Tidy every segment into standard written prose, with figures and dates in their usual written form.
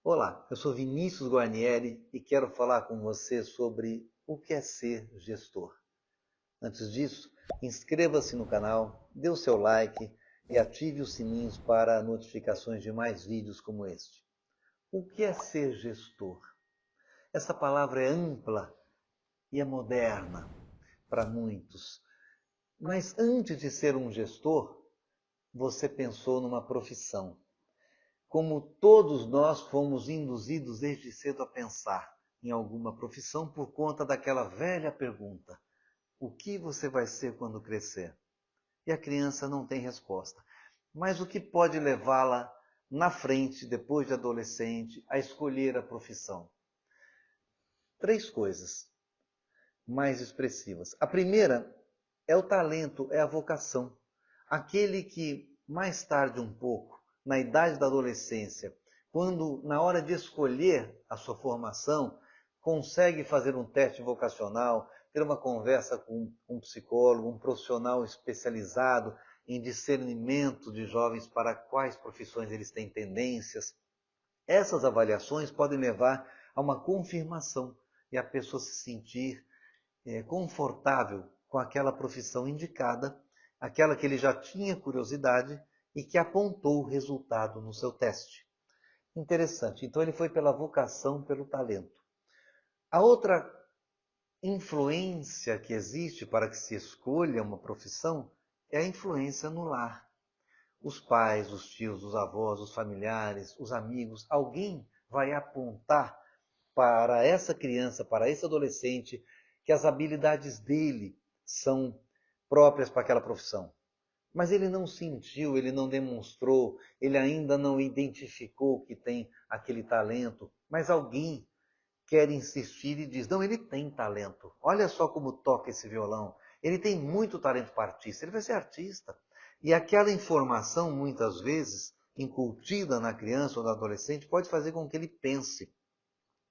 Olá, eu sou Vinícius Guarnieri e quero falar com você sobre o que é ser gestor. Antes disso, inscreva-se no canal, dê o seu like e ative os sininhos para notificações de mais vídeos como este. O que é ser gestor? Essa palavra é ampla e é moderna para muitos. Mas antes de ser um gestor, você pensou numa profissão. Como todos nós fomos induzidos desde cedo a pensar em alguma profissão por conta daquela velha pergunta: o que você vai ser quando crescer? E a criança não tem resposta. Mas o que pode levá-la na frente, depois de adolescente, a escolher a profissão? Três coisas mais expressivas. A primeira é o talento, é a vocação. Aquele que mais tarde um pouco, na idade da adolescência, quando na hora de escolher a sua formação, consegue fazer um teste vocacional, ter uma conversa com um psicólogo, um profissional especializado em discernimento de jovens para quais profissões eles têm tendências. Essas avaliações podem levar a uma confirmação e a pessoa se sentir confortável com aquela profissão indicada, aquela que ele já tinha curiosidade e que apontou o resultado no seu teste. Interessante. Então ele foi pela vocação, pelo talento. A outra influência que existe para que se escolha uma profissão é a influência no lar. Os pais, os tios, os avós, os familiares, os amigos, alguém vai apontar para essa criança, para esse adolescente, que as habilidades dele são próprias para aquela profissão. Mas ele não sentiu, ele não demonstrou, ele ainda não identificou que tem aquele talento, mas alguém quer insistir e diz: não, ele tem talento. Olha só como toca esse violão. Ele tem muito talento para artista, ele vai ser artista. E aquela informação, muitas vezes, incutida na criança ou no adolescente, pode fazer com que ele pense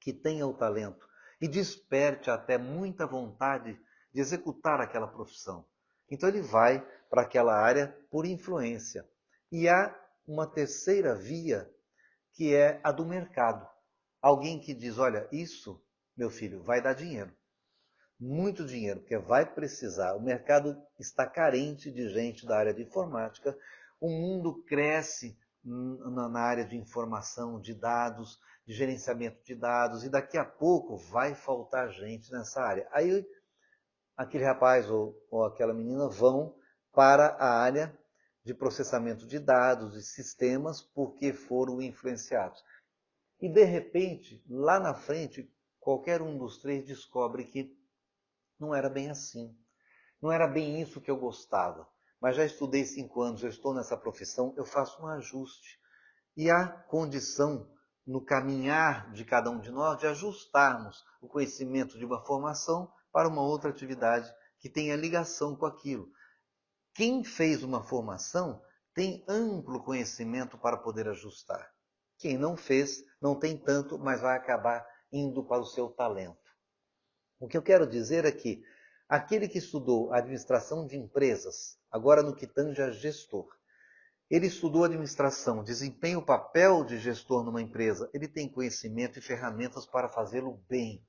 que tenha o talento e desperte até muita vontade de executar aquela profissão. Então ele vai para aquela área por influência. E há uma terceira via, que é a do mercado. Alguém que diz: olha, isso, meu filho, vai dar dinheiro. Muito dinheiro, porque vai precisar. O mercado está carente de gente da área de informática. O mundo cresce na área de informação, de dados, de gerenciamento de dados, e daqui a pouco vai faltar gente nessa área. Aí aquele rapaz ou aquela menina vão para a área de processamento de dados e sistemas porque foram influenciados. E de repente, lá na frente, qualquer um dos três descobre que não era bem assim. Não era bem isso que eu gostava. Mas já estudei 5 anos, eu estou nessa profissão, eu faço um ajuste. E há condição no caminhar de cada um de nós de ajustarmos o conhecimento de uma formação para uma outra atividade que tenha ligação com aquilo. Quem fez uma formação tem amplo conhecimento para poder ajustar. Quem não fez não tem tanto, mas vai acabar indo para o seu talento. O que eu quero dizer é que aquele que estudou administração de empresas, agora no que tange a gestor, ele estudou administração, desempenha o papel de gestor numa empresa, ele tem conhecimento e ferramentas para fazê-lo bem.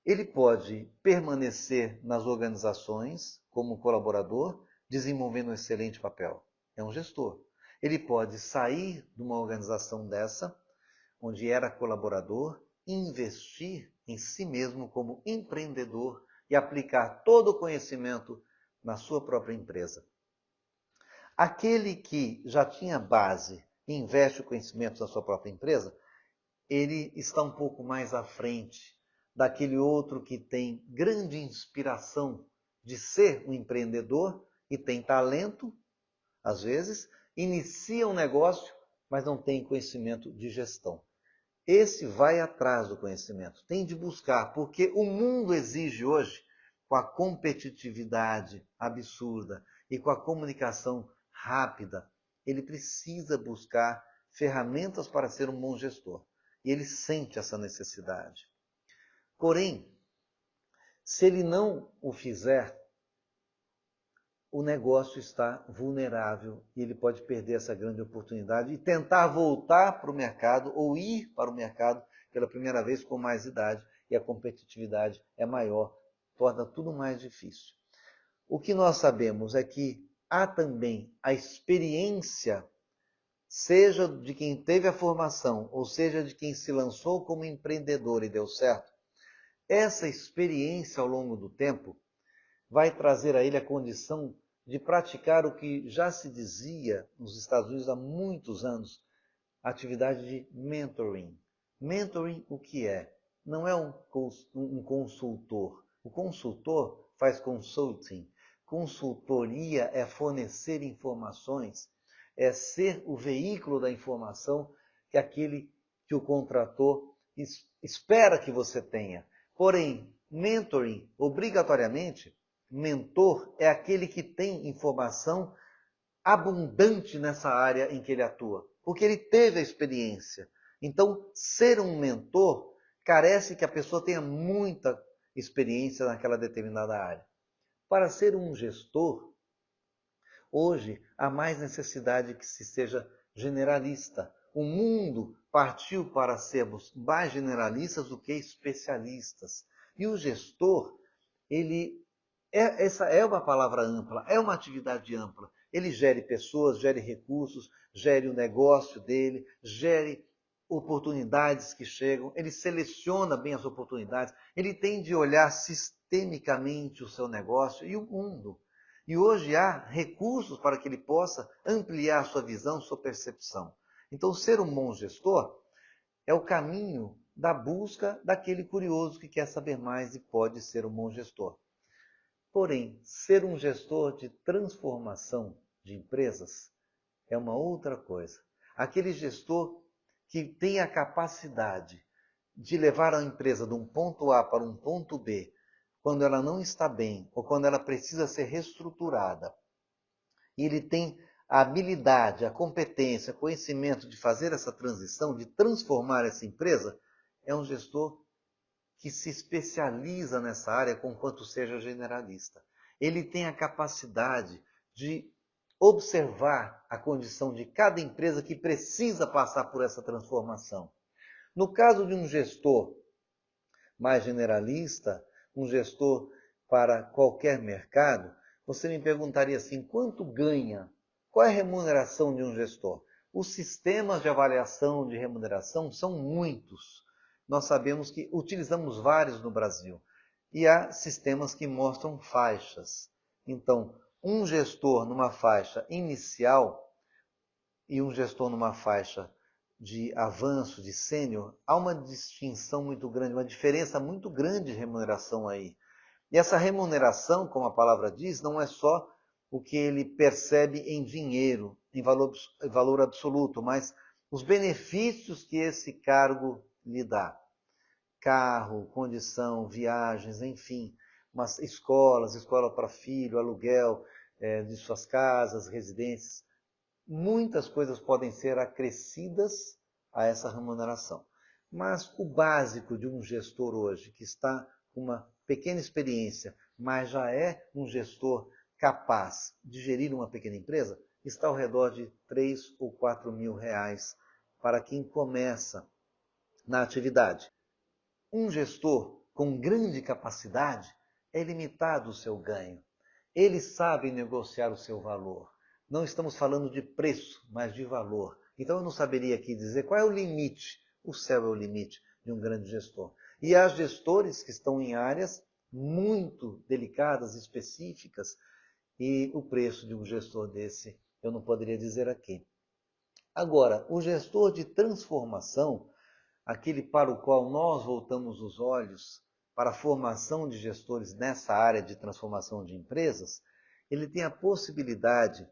Ele pode permanecer nas organizações como colaborador, desenvolvendo um excelente papel. É um gestor. Ele pode sair de uma organização dessa, onde era colaborador, investir em si mesmo como empreendedor e aplicar todo o conhecimento na sua própria empresa. Aquele que já tinha base e investe o conhecimento na sua própria empresa, ele está um pouco mais à frente daquele outro que tem grande inspiração de ser um empreendedor e tem talento, às vezes, inicia um negócio, mas não tem conhecimento de gestão. Esse vai atrás do conhecimento, tem de buscar, porque o mundo exige hoje, com a competitividade absurda e com a comunicação rápida, ele precisa buscar ferramentas para ser um bom gestor. E ele sente essa necessidade. Porém, se ele não o fizer, o negócio está vulnerável e ele pode perder essa grande oportunidade e tentar voltar para o mercado ou ir para o mercado pela primeira vez com mais idade e a competitividade é maior, torna tudo mais difícil. O que nós sabemos é que há também a experiência, seja de quem teve a formação, ou seja de quem se lançou como empreendedor e deu certo. Essa experiência ao longo do tempo vai trazer a ele a condição de praticar o que já se dizia nos Estados Unidos há muitos anos, a atividade de mentoring. Mentoring o que é? Não é um consultor. O consultor faz consulting. Consultoria é fornecer informações, é ser o veículo da informação que aquele que o contratou espera que você tenha. Porém, mentoring, obrigatoriamente, mentor é aquele que tem informação abundante nessa área em que ele atua, porque ele teve a experiência. Então, ser um mentor carece que a pessoa tenha muita experiência naquela determinada área. Para ser um gestor, hoje há mais necessidade que se seja generalista. O mundo partiu para sermos mais generalistas do que especialistas. E o gestor, essa é uma palavra ampla, é uma atividade ampla. Ele gere pessoas, gere recursos, gere o negócio dele, gere oportunidades que chegam, ele seleciona bem as oportunidades, ele tem de olhar sistemicamente o seu negócio e o mundo. E hoje há recursos para que ele possa ampliar sua visão, sua percepção. Então, ser um bom gestor é o caminho da busca daquele curioso que quer saber mais e pode ser um bom gestor. Porém, ser um gestor de transformação de empresas é uma outra coisa. Aquele gestor que tem a capacidade de levar a empresa de um ponto A para um ponto B, quando ela não está bem ou quando ela precisa ser reestruturada. E ele tem a habilidade, a competência, conhecimento de fazer essa transição, de transformar essa empresa, é um gestor que se especializa nessa área, conquanto seja generalista. Ele tem a capacidade de observar a condição de cada empresa que precisa passar por essa transformação. No caso de um gestor mais generalista, um gestor para qualquer mercado, você me perguntaria assim, quanto ganha? Qual é a remuneração de um gestor? Os sistemas de avaliação de remuneração são muitos. Nós sabemos que utilizamos vários no Brasil. E há sistemas que mostram faixas. Então, um gestor numa faixa inicial e um gestor numa faixa de avanço, de sênior, há uma distinção muito grande, uma diferença muito grande de remuneração aí. E essa remuneração, como a palavra diz, não é só o que ele percebe em dinheiro, em valor absoluto, mas os benefícios que esse cargo lhe dá. Carro, condição, viagens, enfim, umas escolas, escola para filho, aluguel de suas casas, residências. Muitas coisas podem ser acrescidas a essa remuneração. Mas o básico de um gestor hoje, que está com uma pequena experiência, mas já é um gestor capaz de gerir uma pequena empresa, está ao redor de 3 ou 4 mil reais para quem começa na atividade. Um gestor com grande capacidade é limitado o seu ganho. Ele sabe negociar o seu valor. Não estamos falando de preço, mas de valor. Então eu não saberia aqui dizer qual é o limite. O céu é o limite de um grande gestor. E há gestores que estão em áreas muito delicadas, específicas, e o preço de um gestor desse eu não poderia dizer aqui. Agora, o gestor de transformação, aquele para o qual nós voltamos os olhos para a formação de gestores nessa área de transformação de empresas, ele tem a possibilidade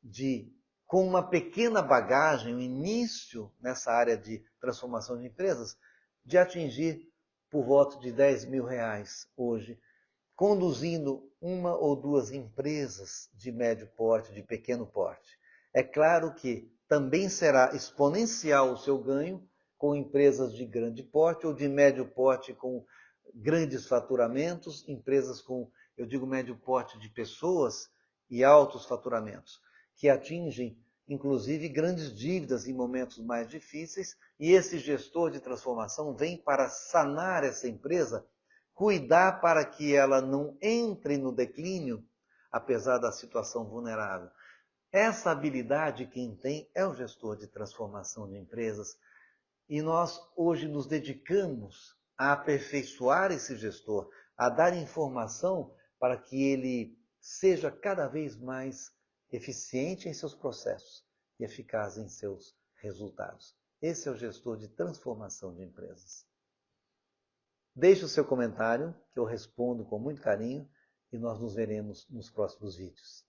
de, com uma pequena bagagem, o início nessa área de transformação de empresas, de atingir por volta de 10 mil reais hoje, conduzindo uma ou duas empresas de médio porte, de pequeno porte. É claro que também será exponencial o seu ganho com empresas de grande porte ou de médio porte com grandes faturamentos, empresas com, eu digo médio porte de pessoas, e altos faturamentos, que atingem inclusive grandes dívidas em momentos mais difíceis, e esse gestor de transformação vem para sanar essa empresa, cuidar para que ela não entre no declínio, apesar da situação vulnerável. Essa habilidade quem tem é o gestor de transformação de empresas, e nós hoje nos dedicamos a aperfeiçoar esse gestor, a dar informação para que ele seja cada vez mais eficiente em seus processos e eficaz em seus resultados. Esse é o gestor de transformação de empresas. Deixe o seu comentário, que eu respondo com muito carinho, e nós nos veremos nos próximos vídeos.